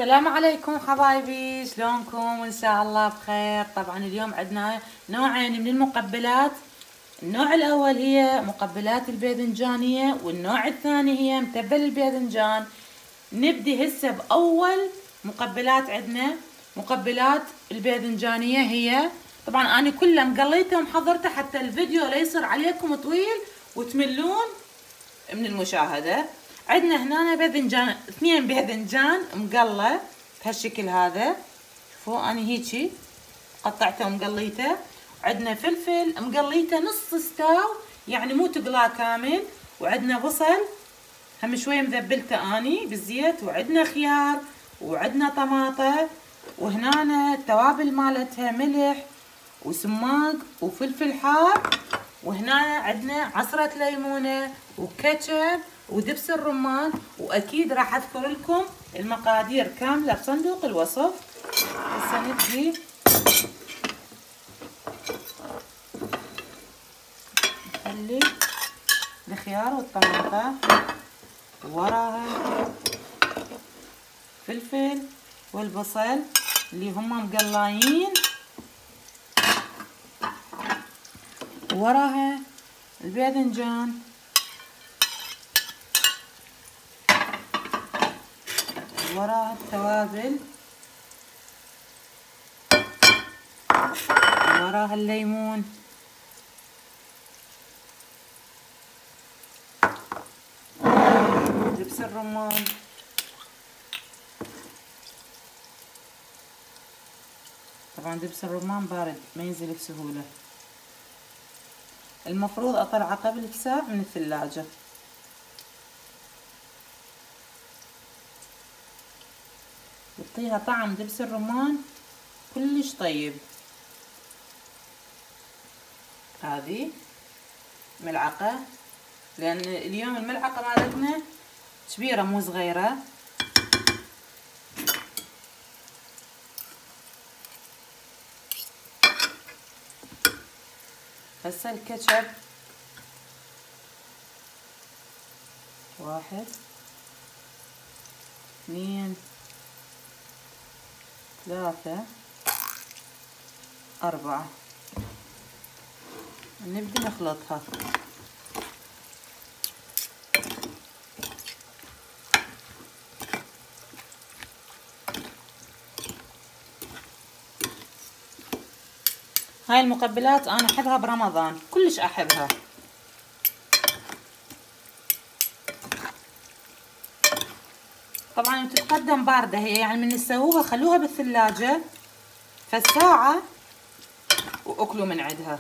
السلام عليكم حبايبي، شلونكم؟ ان شاء الله بخير. طبعا اليوم عندنا نوعين من المقبلات. النوع الاول هي مقبلات الباذنجانيه، والنوع الثاني هي متبل الباذنجان. نبدي هسه باول مقبلات. عندنا مقبلات الباذنجانيه، هي طبعا انا كلها مقليتها ومحضرتها حتى الفيديو لا يصير عليكم طويل وتملون من المشاهده. عندنا هنا باذنجان، 2 باذنجان مقلى بهالشكل هذا. شوفوا انا هيجي قطعته ومقليته. عندنا فلفل مقليته نص استاو، يعني مو تقلاه كامل. وعندنا بصل هم شويه مذبلته اني بالزيت. وعندنا خيار، وعندنا طماطه، وهنا التوابل مالتها ملح وسماق وفلفل حار. وهنا عندنا عصرة ليمونة وكاتشب ودبس الرمان. واكيد راح اذكر لكم المقادير كاملة بصندوق الوصف. هسه نبدي نخلي الخيار والطماطة، وراها فلفل والبصل اللي هم مقلاين، وراها الباذنجان، وراها التوابل، وراها الليمون، دبس الرمان، طبعا دبس الرمان بارد ما ينزل بسهولة. المفروض اطلعه قبل بساعة من الثلاجة. يعطيها طعم دبس الرمان كلش طيب. هذه ملعقة، لان اليوم الملعقة مالتنا كبيرة مو صغيرة. هسه الكاتشب 1 2 3 4. نبدي نخلطها. هاي المقبلات انا احبها برمضان، كلش احبها. طبعا تتقدم باردة هي، يعني من تسووها خلوها بالثلاجة فالساعة واكلوا من عندها.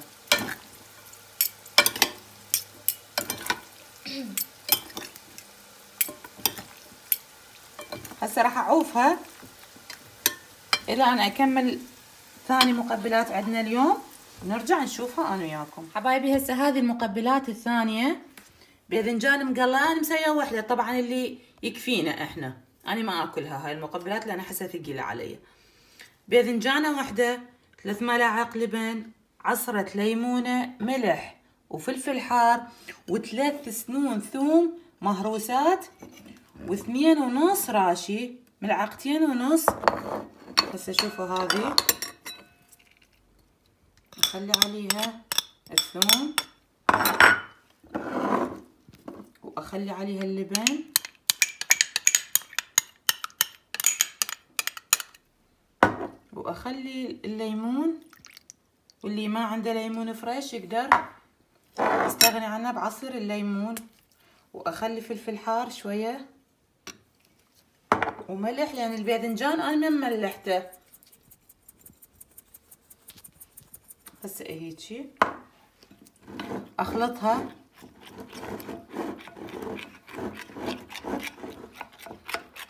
هسه راح اعوفها الى ان اكمل ثاني مقبلات عندنا اليوم، ونرجع نشوفها انا وياكم. حبايبي هسه هذه المقبلات الثانية. باذنجان مقلى انا مسويه وحده، طبعا اللي يكفينا احنا. انا ما اكلها هاي المقبلات لان احسها ثقيله علي. باذنجانه وحده، 3 ملاعق لبن، عصره ليمونه، ملح وفلفل حار، و3 سنون ثوم مهروسات، و2.5 راشي، ملعقتين ونص. هسه شوفوا هذه نخلي عليها الثوم، واخلي عليها اللبن، واخلي الليمون، واللي ما عنده ليمون فريش يقدر يستغني عنه بعصير الليمون. واخلي فلفل حار شويه وملح، لان الباذنجان انا ما ملحته. هسه هيجي اخلطها.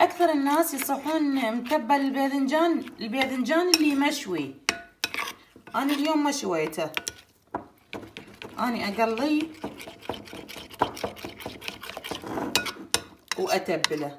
اكثر الناس يصحون متبل الباذنجان اللي مشوي. انا اليوم ما شويته، اني اقليه واتبله.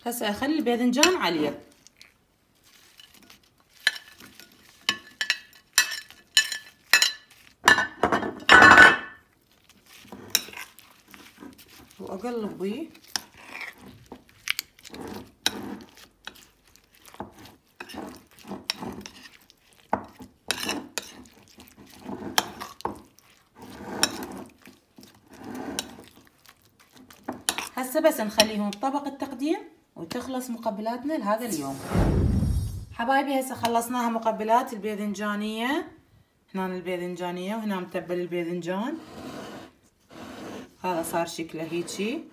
هسه اخلي الباذنجان عليه. واقلب بيه. هسه بس نخليهم بطبق التقديم وتخلص مقبلاتنا لهذا اليوم. حبايبي هسه خلصناها مقبلات الباذنجانية. هنا الباذنجانية وهنا متبل الباذنجان. هذا صار شكله هيجي.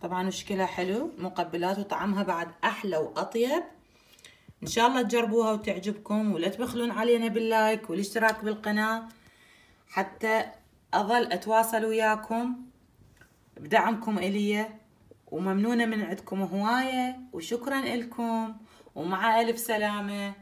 طبعا وشكلها حلو مقبلات وطعمها بعد احلى واطيب. ان شاء الله تجربوها وتعجبكم، ولا تبخلون علينا باللايك والاشتراك بالقناة حتى اظل اتواصل وياكم بدعمكم الي، وممنونة من عندكم هواية، وشكرا لكم، ومع الف سلامة.